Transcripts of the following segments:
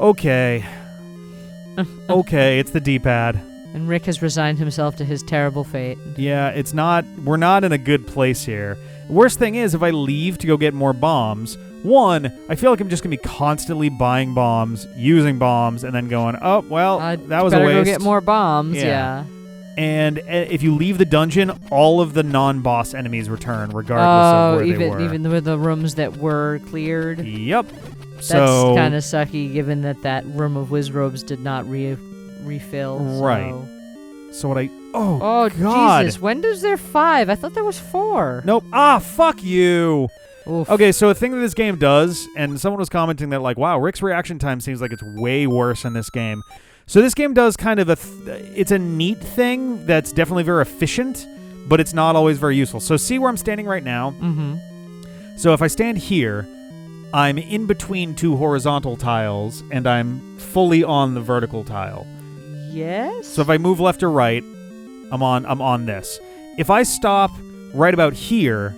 Okay. Okay, it's the D-pad. And Rick has resigned himself to his terrible fate. Yeah, it's not... We're not in a good place here. Worst thing is, if I leave to go get more bombs, one, I feel like I'm just going to be constantly buying bombs, using bombs, and then going, oh, well, that was a waste. Better go get more bombs, yeah. And if you leave the dungeon, all of the non-boss enemies return, regardless of where they were. Even with the rooms that were cleared? Yep. That's kind of sucky, given that room of Wizrobes did not refill. Right. So what Oh, God. Jesus. When does there 5? I thought there was 4. Nope. Ah, fuck you. Oof. Okay, so a thing that this game does, and someone was commenting that, like, wow, Rick's reaction time seems like it's way worse in this game. So this game does kind of it's a neat thing that's definitely very efficient, but it's not always very useful. So see where I'm standing right now? Mm-hmm. So if I stand here, I'm in between 2 horizontal tiles, and I'm fully on the vertical tile. Yes? So if I move left or right, I'm on this. If I stop right about here,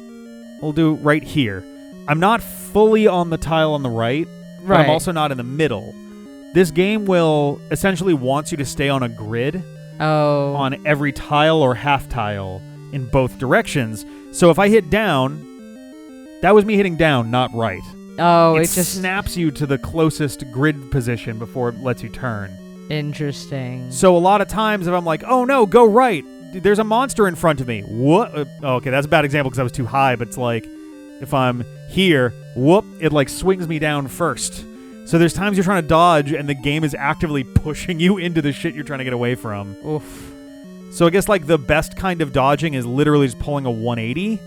we'll do right here. I'm not fully on the tile on the right, but I'm also not in the middle. This game will essentially wants you to stay on a grid on every tile or half tile in both directions. So if I hit down, that was me hitting down, not right. Oh, it just snaps you to the closest grid position before it lets you turn. Interesting. So a lot of times if I'm like, oh no, go right, there's a monster in front of me. What? Okay, that's a bad example because I was too high, but it's like if I'm here, whoop, it like swings me down first. So there's times you're trying to dodge and the game is actively pushing you into the shit you're trying to get away from. Oof. So I guess like the best kind of dodging is literally just pulling a 180,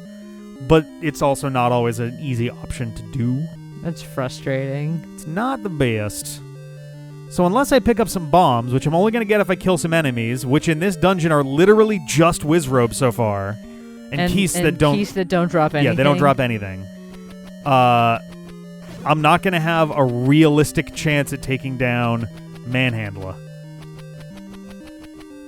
but it's also not always an easy option to do. That's frustrating. It's not the best. So unless I pick up some bombs, which I'm only going to get if I kill some enemies, which in this dungeon are literally just Wizrobes so far, and keys that don't drop anything. Yeah, they don't drop anything. I'm not going to have a realistic chance at taking down Manhandla.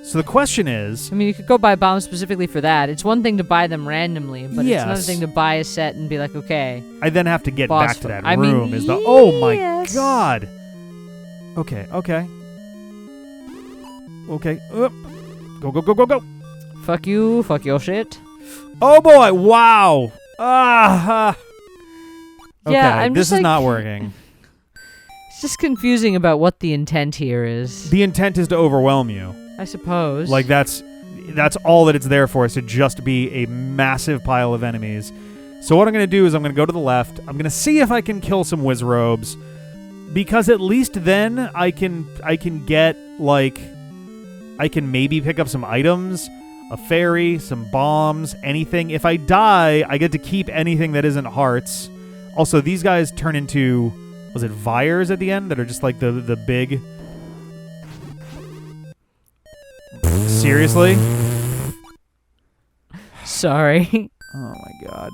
So the question is... I mean, you could go buy bombs specifically for that. It's one thing to buy them randomly, but it's another thing to buy a set and be like, okay. I then have to get back to that room. Mean, oh my God. Okay. Go. Fuck you. Fuck your shit. Oh boy. Wow. Okay, yeah, this is not working. It's just confusing about what the intent here is. The intent is to overwhelm you. I suppose. Like that's all that it's there for, is to just be a massive pile of enemies. So what I'm going to do is I'm going to go to the left. I'm going to see if I can kill some Wizrobes, because at least then I can get like I can maybe pick up some items, a fairy, some bombs, anything. If I die, I get to keep anything that isn't hearts. Also, these guys turn into, was it Vyres at the end that are just like the big... Seriously? Sorry. Oh my God.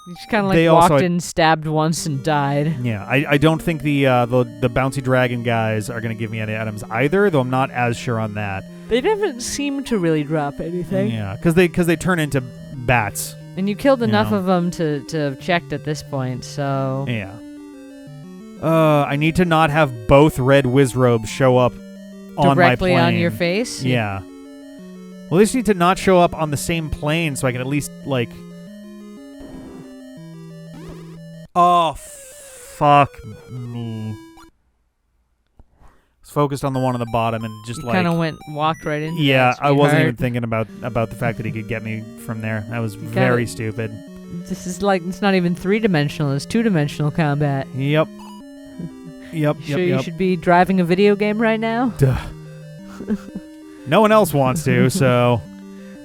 You just kind of like walked in, stabbed once, and died. Yeah, I don't think the bouncy dragon guys are going to give me any items either, though I'm not as sure on that. They didn't seem to really drop anything. Yeah, because they turn into bats. And you killed enough of them to have checked at this point, so... Yeah. I need to not have both red Wizrobes show up on my plane. Directly on your face? Yeah. Well, I just need to not show up on the same plane so I can at least, like... Oh, fuck me. I was focused on the one on the bottom and just you kind of walked right into Yeah, that, I wasn't even thinking about the fact that he could get me from there. That was very stupid. This is like, it's not even 3-dimensional, it's 2-dimensional combat. Yep. You should be driving a video game right now? Duh. No one else wants to, so...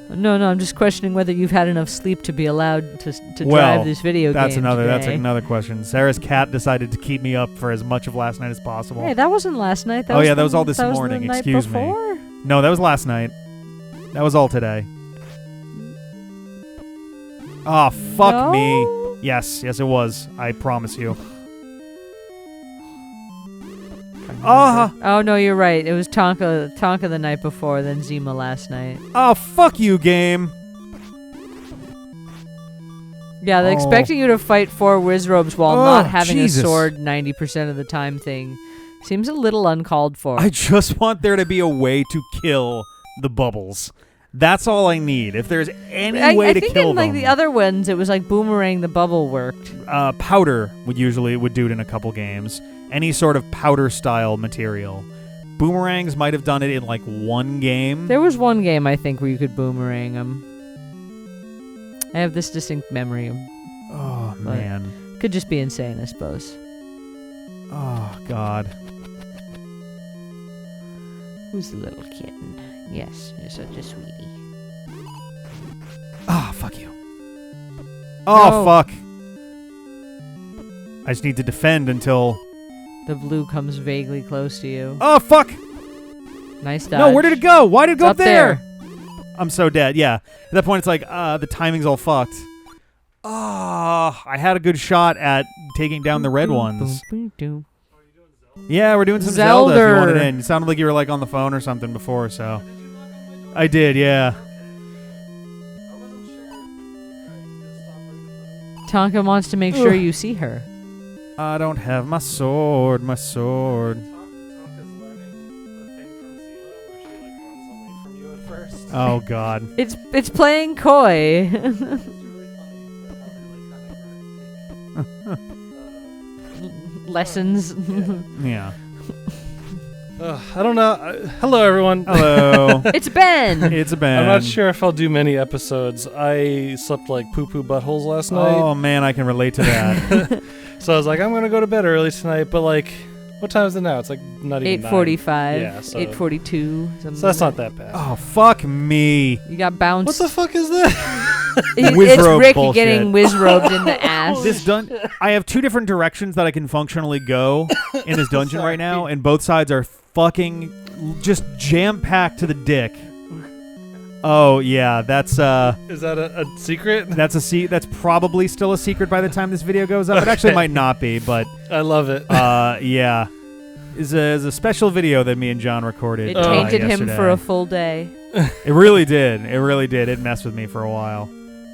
No, I'm just questioning whether you've had enough sleep to be allowed to drive this video game That's another question. Sarah's cat decided to keep me up for as much of last night as possible. Hey, that wasn't last night. That was all this morning. Excuse me. No, that was last night. That was all today. Oh, fuck me. Yes, it was. I promise you. Oh, no, you're right. It was Tonka the night before, then Zima last night. Oh, fuck you, game. Yeah, they're expecting you to fight 4 Wizrobes while not having Jesus. a sword 90% of the time thing Seems a little uncalled for. I just want there to be a way to kill the bubbles. That's all I need. If there's any way to kill them. I think in like the other ones, it was like boomerang the bubble worked. Powder would do it in a couple games. Any sort of powder style material. Boomerangs might have done it in like one game. There was one game I think where you could boomerang them. I have this distinct memory. Oh man. Could just be insane, I suppose. Oh God. Who's the little kitten? Yes, you're such a sweetie. Ah, fuck you. Oh, no. Fuck. I just need to defend until... the blue comes vaguely close to you. Oh, fuck! Nice dodge. No, where did it go? Why did it go up there? I'm so dead, yeah. At that point, it's like, the timing's all fucked. I had a good shot at taking down the red ones. Yeah, we're doing some Zelda if you wanted in. It sounded like you were like on the phone or something before, so... I did, yeah. Tonka wants to make sure you see her. I don't have my sword, my sword. Oh, God. It's playing coy. Lessons. Yeah. I don't know. Hello, everyone. Hello. It's Ben. It's Ben. I'm not sure if I'll do many episodes. I slept like poo-poo buttholes last night. Oh, man, I can relate to that. So I was like, I'm going to go to bed early tonight, but like, what time is it now? It's like not even 8:45. Yeah, so 8:42. So that's not that bad. Oh, fuck me. You got bounced. What the fuck is that? It's Rick bullshit. getting whiz-robed in the ass. I have two different directions that I can functionally go in this dungeon right now, and both sides are fucking just jam-packed to the dick. Oh, yeah, that's Is that a secret? That's probably still a secret by the time this video goes up. It actually might not be, but I love it. yeah. Is a special video that me and John recorded. It tainted him yesterday. for a full day. It really did. It really did. It messed with me for a while.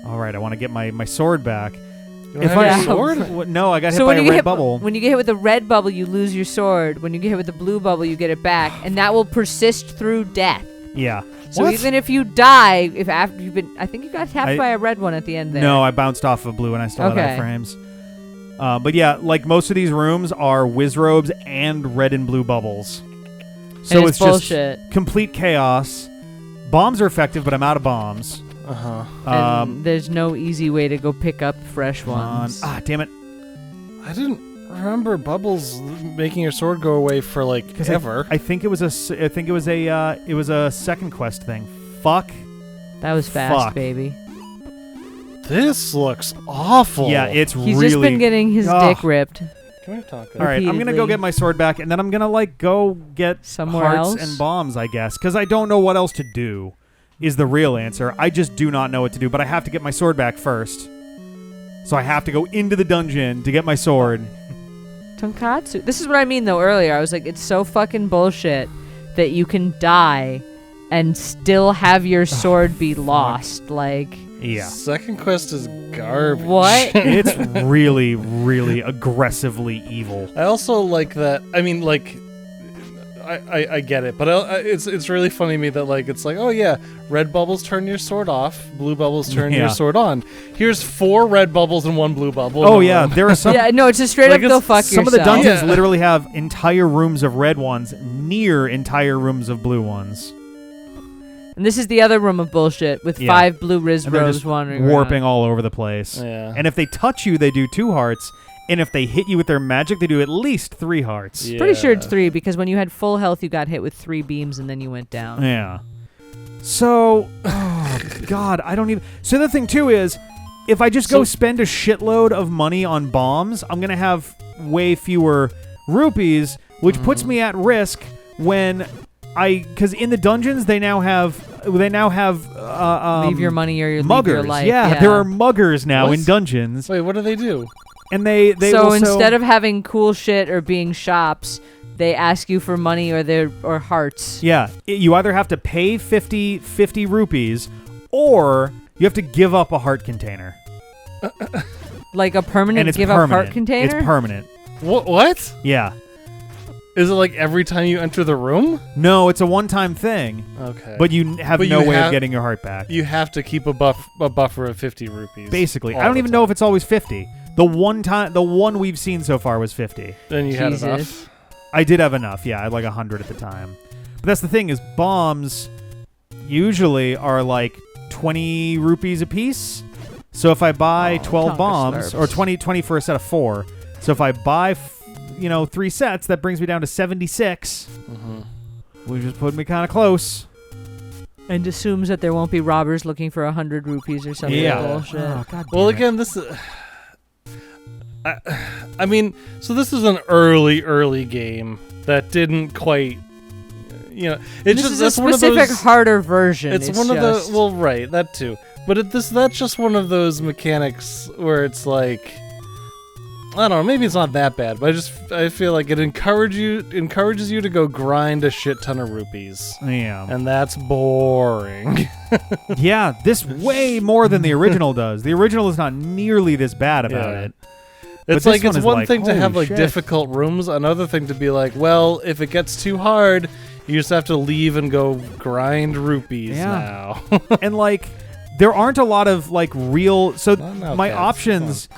All right, I want to get my sword back. If I have a sword? No, I got hit by a red bubble. When you get hit with the red bubble, you lose your sword. When you get hit with the blue bubble, you get it back, and that will persist through death. Yeah. So even if you die, if after you've been, I think you got tapped by a red one at the end there. No, I bounced off of blue and I still had frames. But yeah, like most of these rooms are whiz-robes and red and blue bubbles. So it's bullshit. Just complete chaos. Bombs are effective, but I'm out of bombs. And there's no easy way to go pick up fresh ones. Ah, damn it. I didn't remember bubbles making your sword go away for like ever. I think it was a second quest thing. Fuck. That was fast, baby. This looks awful. Yeah, it's He's really... He's just been getting his dick ripped. Can we talk? All right, I'm going to go get my sword back, and then I'm going to, like, go get somewhere hearts else? and bombs, I guess, because I don't know what else to do is the real answer. I just do not know what to do, but I have to get my sword back first. So I have to go into the dungeon to get my sword. Tonkatsu. This is what I mean, though, earlier. I was like, it's so fucking bullshit that you can die and still have your sword be lost. Like... Yeah. Second quest is garbage. What? It's really, really aggressively evil. I also like that. I mean, like, I get it, but it's really funny to me that like it's like, oh yeah, red bubbles turn your sword off, blue bubbles turn your sword on. Here's 4 red bubbles and 1 blue bubble. Oh yeah, there are some. Yeah, no, it's just straight up go fuck yourself. Some of the dungeons literally have entire rooms of red ones near entire rooms of blue ones. And this is the other room of bullshit with 5 blue Rizros wandering warping around. all over the place. Yeah. And if they touch you, they do 2 hearts. And if they hit you with their magic, they do at least 3 hearts. Yeah. Pretty sure it's 3 because when you had full health, you got hit with 3 beams and then you went down. Yeah. So, oh, God, I don't even... So the thing, too, is if I just go spend a shitload of money on bombs, I'm going to have way fewer rupees, which puts me at risk when... Because in the dungeons they now have leave your money or muggers. Leave your life. Yeah, there are muggers now in dungeons. Wait, what do they do? And they so instead of having cool shit or being shops, they ask you for money or hearts. Yeah, you either have to pay 50 rupees or you have to give up a heart container. Like a permanent and it's give permanent. up heart container? It's permanent. What? Yeah. Is it like every time you enter the room? No, it's a one-time thing. Okay. But you have no way of getting your heart back. You have to keep a buffer of 50 rupees. Basically. I don't even know if it's always 50. The one we've seen so far was 50. Then you had enough? I did have enough, yeah. I had like 100 at the time. But that's the thing is bombs usually are like 20 rupees a piece. So if I buy 12 bombs, or 20 for a set of 4. So if I buy 3 sets, that brings me down to 76. Which just put me kind of close. And assumes that there won't be robbers looking for 100 rupees or something. Yeah. Bullshit. Oh, God well, damn again, this is... I mean, so this is an early game that didn't quite... This is a specific harder version. It's one of the... Well, right, that too. But that's just one of those mechanics where it's like... I don't know, maybe it's not that bad, but I feel like it encourages you to go grind a shit ton of rupees. Yeah. And that's boring. Yeah, this way more than the original does. The original is not nearly this bad about it. It's like it's one thing to have like difficult rooms, another thing to be like, well, if it gets too hard, you just have to leave and go grind rupees now. And like there aren't a lot of like real my options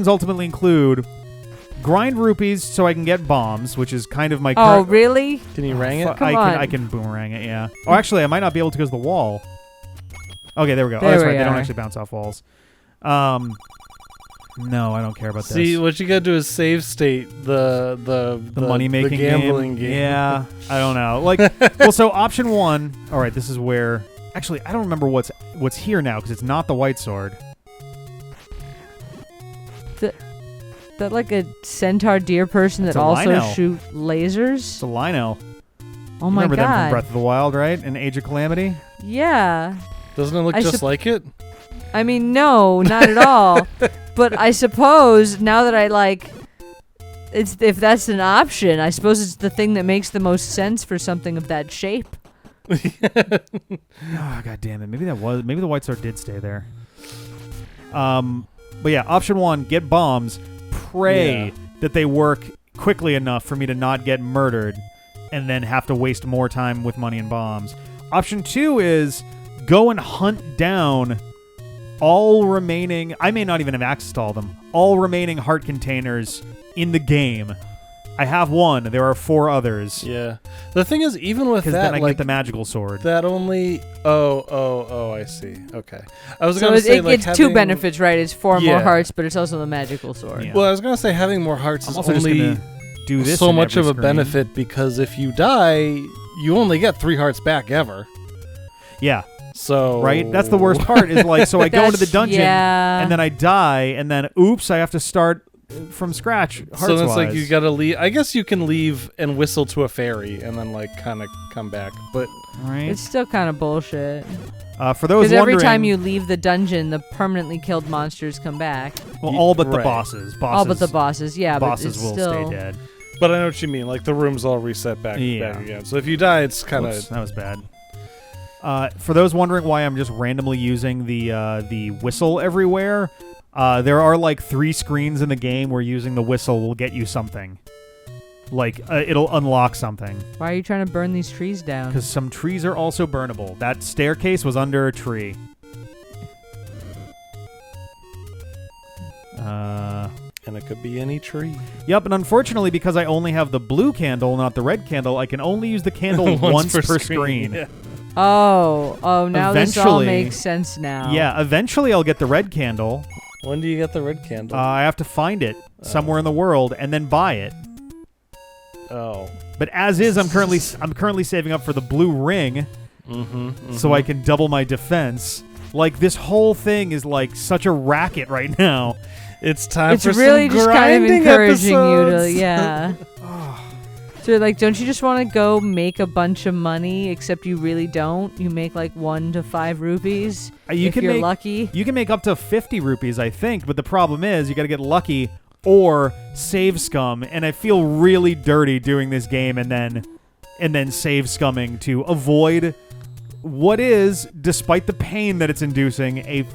ultimately include grind rupees so I can get bombs, which is kind of my Oh, really? Can you rang it? I can boomerang it, yeah. Oh, actually I might not be able to because of the wall. Okay, there we go. There that's right. we They don't are. actually bounce off walls. No, I don't care about this. See, what you gotta do is save state the money making gambling game. Yeah, I don't know. Like, well, so option 1. All right, this is where. Actually, I don't remember what's here now because it's not the white sword. That like a centaur deer person that also Lino. shoot lasers? It's a Lino. Oh my Remember them from god. Breath of the Wild, right? In Age of Calamity. Yeah. Doesn't it look just like it? I mean, no, not at all. But I suppose now that I like, if that's an option, I suppose it's the thing that makes the most sense for something of that shape. Oh, god damn it! Maybe the white sword did stay there. But yeah, option 1: get bombs. Pray that they work quickly enough for me to not get murdered, and then have to waste more time with money and bombs. Option 2 is go and hunt down all remaining... I may not even have access to all of them. All remaining heart containers in the game. I have 1. There are 4 others. Yeah. The thing is, even with that, then I like, get the magical sword. That only... Oh, I see. Okay. I was So going to say, it's 2 benefits, right? It's 4 more hearts, but it's also the magical sword. Yeah. Well, I was going to say having more hearts is also only just do this so in much every of a screen. benefit because if you die, you only get 3 hearts back ever. Yeah. So... Right? That's the worst part is like, so I go into the dungeon yeah. and then I die and then, oops, I have to start from scratch. So it's like you gotta leave. I guess you can leave and whistle to a fairy and then like kind of come back, but right. It's still kind of bullshit. For those Because wondering, every time you leave the dungeon, the permanently killed monsters come back. well, all but the Right. bosses. All but the bosses, yeah. Bosses but it's will still... stay dead. but I know what you mean. Like the rooms all reset back again. So if you die, it's kind Oops, of that was bad. For those wondering why I'm just randomly using the whistle everywhere, there are like 3 screens in the game where using the whistle will get you something. Like it'll unlock something. Why are you trying to burn these trees down? Because some trees are also burnable. That staircase was under a tree. and it could be any tree. Yep, and unfortunately, because I only have the blue candle, not the red candle, I can only use the candle once per screen. Yeah. Oh, now this all Eventually- makes sense now. Yeah, eventually I'll get the red candle. When do you get the red candle? I have to find it somewhere in the world and then buy it. Oh. But as is, I'm currently saving up for the blue ring, so I can double my defense. Like, this whole thing is like such a racket right now. It's time It's for really some just kind of grinding encouraging you episodes. to, yeah. So, like, don't you just want to go make a bunch of money, except you really don't? You make, like, 1 to 5 rupees if you're lucky. You can make up to 50 rupees, I think, but the problem is you got to get lucky or save scum, and I feel really dirty doing this game and then save scumming to avoid what is, despite the pain that it's inducing, a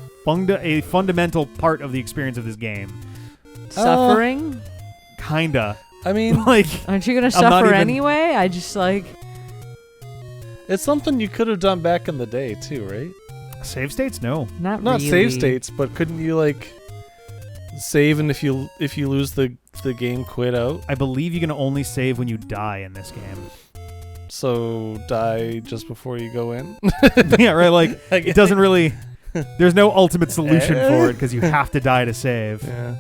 fundamental part of the experience of this game. Suffering? Kinda. I mean, Like, Aren't you gonna not suffer even- anyway? I just like. it's something you could have done back in the day too, right? save states? No. Not Not really. save states, but couldn't you like save and if you lose the game, quit out? I believe you can only save when you die in this game. So die just before you go in. Yeah, right. Like, it doesn't really. There's no ultimate solution for it because you have to die to save. Yeah.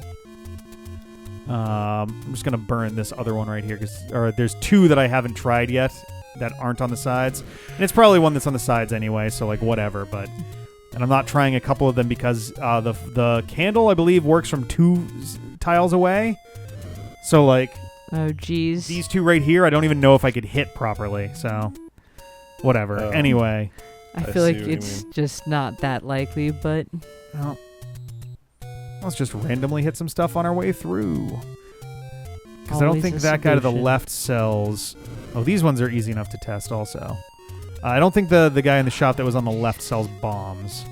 I'm just gonna burn this other one right here because there's two that I haven't tried yet that aren't on the sides, and it's probably one that's on the sides anyway. So like whatever, and I'm not trying a couple of them because the candle I believe works from 2 tiles away. So like Oh jeez. these two right here, I don't even know if I could hit properly. So whatever. Oh. Anyway, I I feel like see what you it's mean. just not that likely, but well, let's just randomly hit some stuff on our way through. Because I don't always think a that guy to the solution. left sells. Oh, these ones are easy enough to test also. I don't think the guy in the shop that was on the left sells bombs.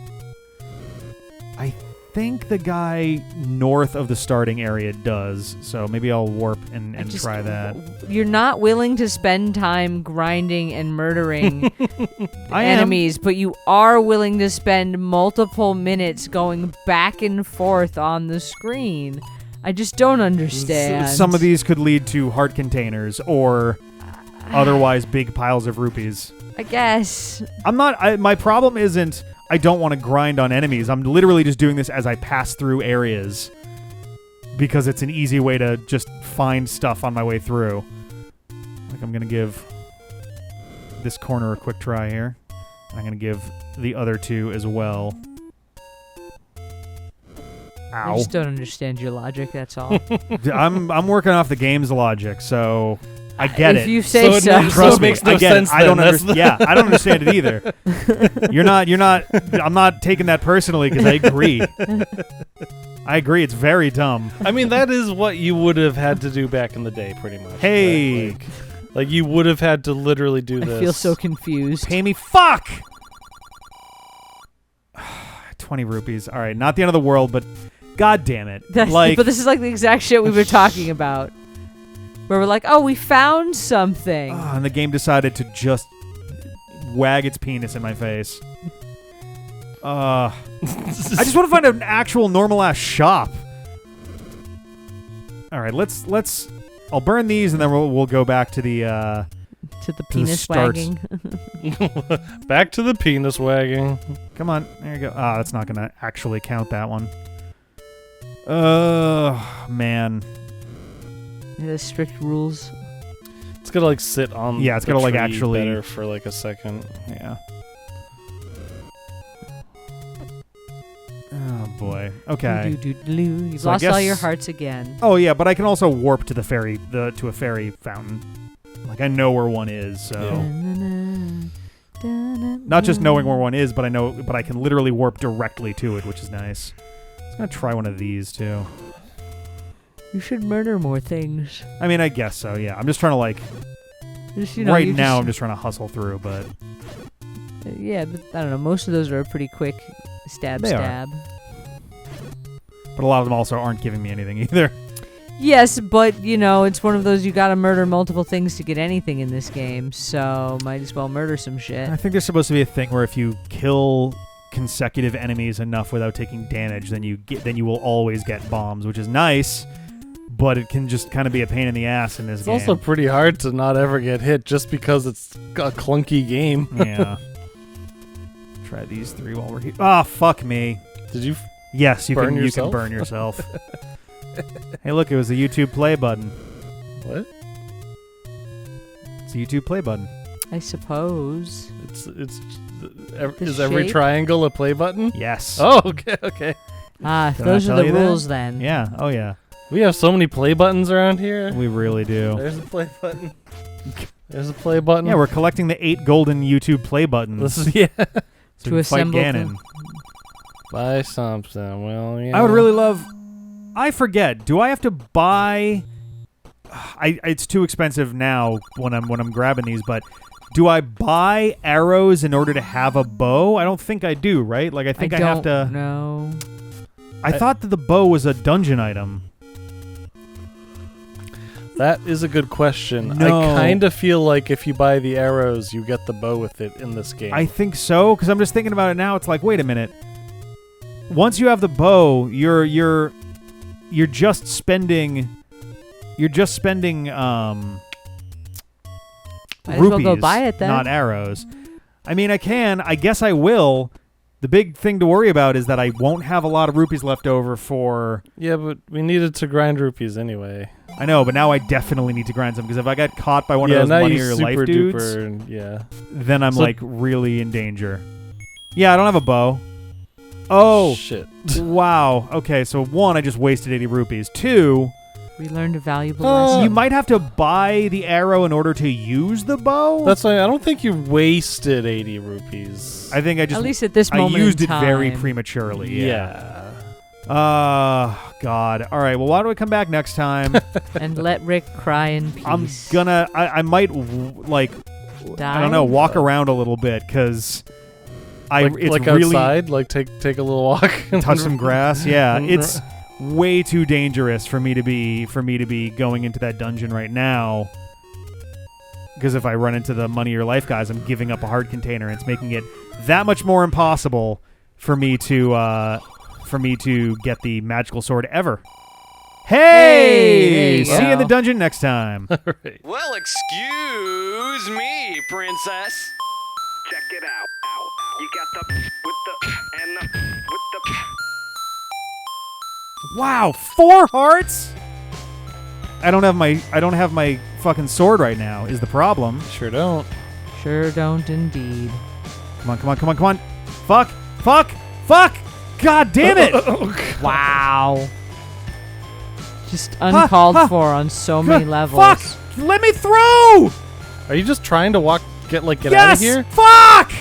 I think the guy north of the starting area does. So maybe I'll warp and just- try that. You're not willing to spend time grinding and murdering I am. enemies, but you are willing to spend multiple minutes going back and forth on the screen. I just don't understand. Some of these could lead to heart containers or otherwise big piles of rupees. I guess. My problem isn't I don't want to grind on enemies. I'm literally just doing this as I pass through areas because it's an easy way to just find stuff on my way through. Like I'm going to give this corner a quick try here. I'm going to give the other two as well. I Ow. just don't understand your logic, that's all. I'm working off the game's logic, so I get if it. you say So so. it Trust me, makes no I get sense it. I don't then. understand. Yeah, I don't understand it either. You're not. I'm not taking that personally because I agree. I agree. It's very dumb. I mean, that is what you would have had to do back in the day, pretty much. Hey, right? Like you would have had to literally do I this. feel so confused. pay me. Fuck. 20 rupees. All right, not the end of the world, but god damn it. Like, but this is like the exact shit we were talking about. Where we're like, oh, we found something. and the game decided to just wag its penis in my face. I just want to find an actual normal ass shop. All right, let's. I'll burn these and then we'll go back to the. To the penis start. wagging. Back to the penis wagging. Come on, there you go. That's not gonna actually count that one. Man. There's strict rules. It's gonna like sit on. Yeah, it's the gotta, like, tree actually- better for like a second. Yeah. Oh boy. Okay. Doo-doo-doo-doo. You've So I lost all your guess- hearts again. Oh yeah, but I can also warp to the fairy, to a fairy fountain. Like I know where one is, so not just knowing where one is, but I can literally warp directly to it, which is nice. I'm gonna try one of these too. You should murder more things. I mean, I guess so. Yeah, I'm just trying to like. Just, right you now, I'm just trying to hustle through, but Yeah, but I don't know. Most of those are a pretty quick stab. They are. But a lot of them also aren't giving me anything either. Yes, but it's one of those you gotta murder multiple things to get anything in this game, so might as well murder some shit. I think there's supposed to be a thing where if you kill consecutive enemies enough without taking damage, then you will always get bombs, which is nice. But it can just kind of be a pain in the ass in this It's game. also pretty hard to not ever get hit just because it's a clunky game. Yeah. Try these 3 while we're here. Ah, fuck me. Did you? Yes, you Burn can yourself? burn yourself. Hey, look, it was a YouTube play button. What? It's a YouTube play button. I suppose. Is every shape? triangle a play button? Yes. Oh, okay. Ah, Did I those are tell the you that? rules then. Yeah. Oh, yeah. We have so many play buttons around here. We really do. There's a play button. There's a play button. Yeah, we're collecting the 8 golden YouTube play buttons. This is yeah. so To we can fight assemble Ganon. Buy something. Well, yeah. I would really love. I forget. Do I have to buy? It's too expensive now when I'm grabbing these. But do I buy arrows in order to have a bow? I don't think I do. Right? Like I think I have to. No. I thought that the bow was a dungeon item. That is a good question. No. I kind of feel like if you buy the arrows, you get the bow with it in this game. I think so, because I'm just thinking about it now. It's like, wait a minute. Once you have the bow, you're just spending Might as rupees, well go buy it then. not arrows. I mean, I guess I will. The big thing to worry about is that I won't have a lot of rupees left over for... Yeah, but we needed to grind rupees anyway. I know, but now I definitely need to grind some, because if I get caught by one Yeah, of now those money you or your super life dudes, duper, and yeah. then I'm So- like really in danger. Yeah, I don't have a bow. Oh, Shit. wow. Okay, so 1, I just wasted 80 rupees. 2, We learned a valuable lesson. you might have to buy the arrow in order to use the bow. That's why I don't think you wasted 80 rupees. I think I just At least at this I moment used in it very time. prematurely. Yeah. God. All right. Well, why don't we come back next time? And let Rick cry in peace. I might like Die? I don't know, walk around a little bit because it's like really outside, like take a little walk, touch some grass. Yeah, it's way too dangerous for me to be going into that dungeon right now. Because if I run into the money or life guys, I'm giving up a heart container. And it's making it that much more impossible for me to get the magical sword ever. Hey! Hey, See you there in you the go. dungeon next time. Right. Well, excuse me, princess. Check it out. You got the with the and the with the. Wow, 4 hearts? I don't have my fucking sword right now is the problem. Sure don't. Sure don't indeed. Come on. Fuck. God damn it. Wow. Just uncalled for on so many levels. Fuck. Let me through. Are you just trying to get out of Yes. here? Fuck.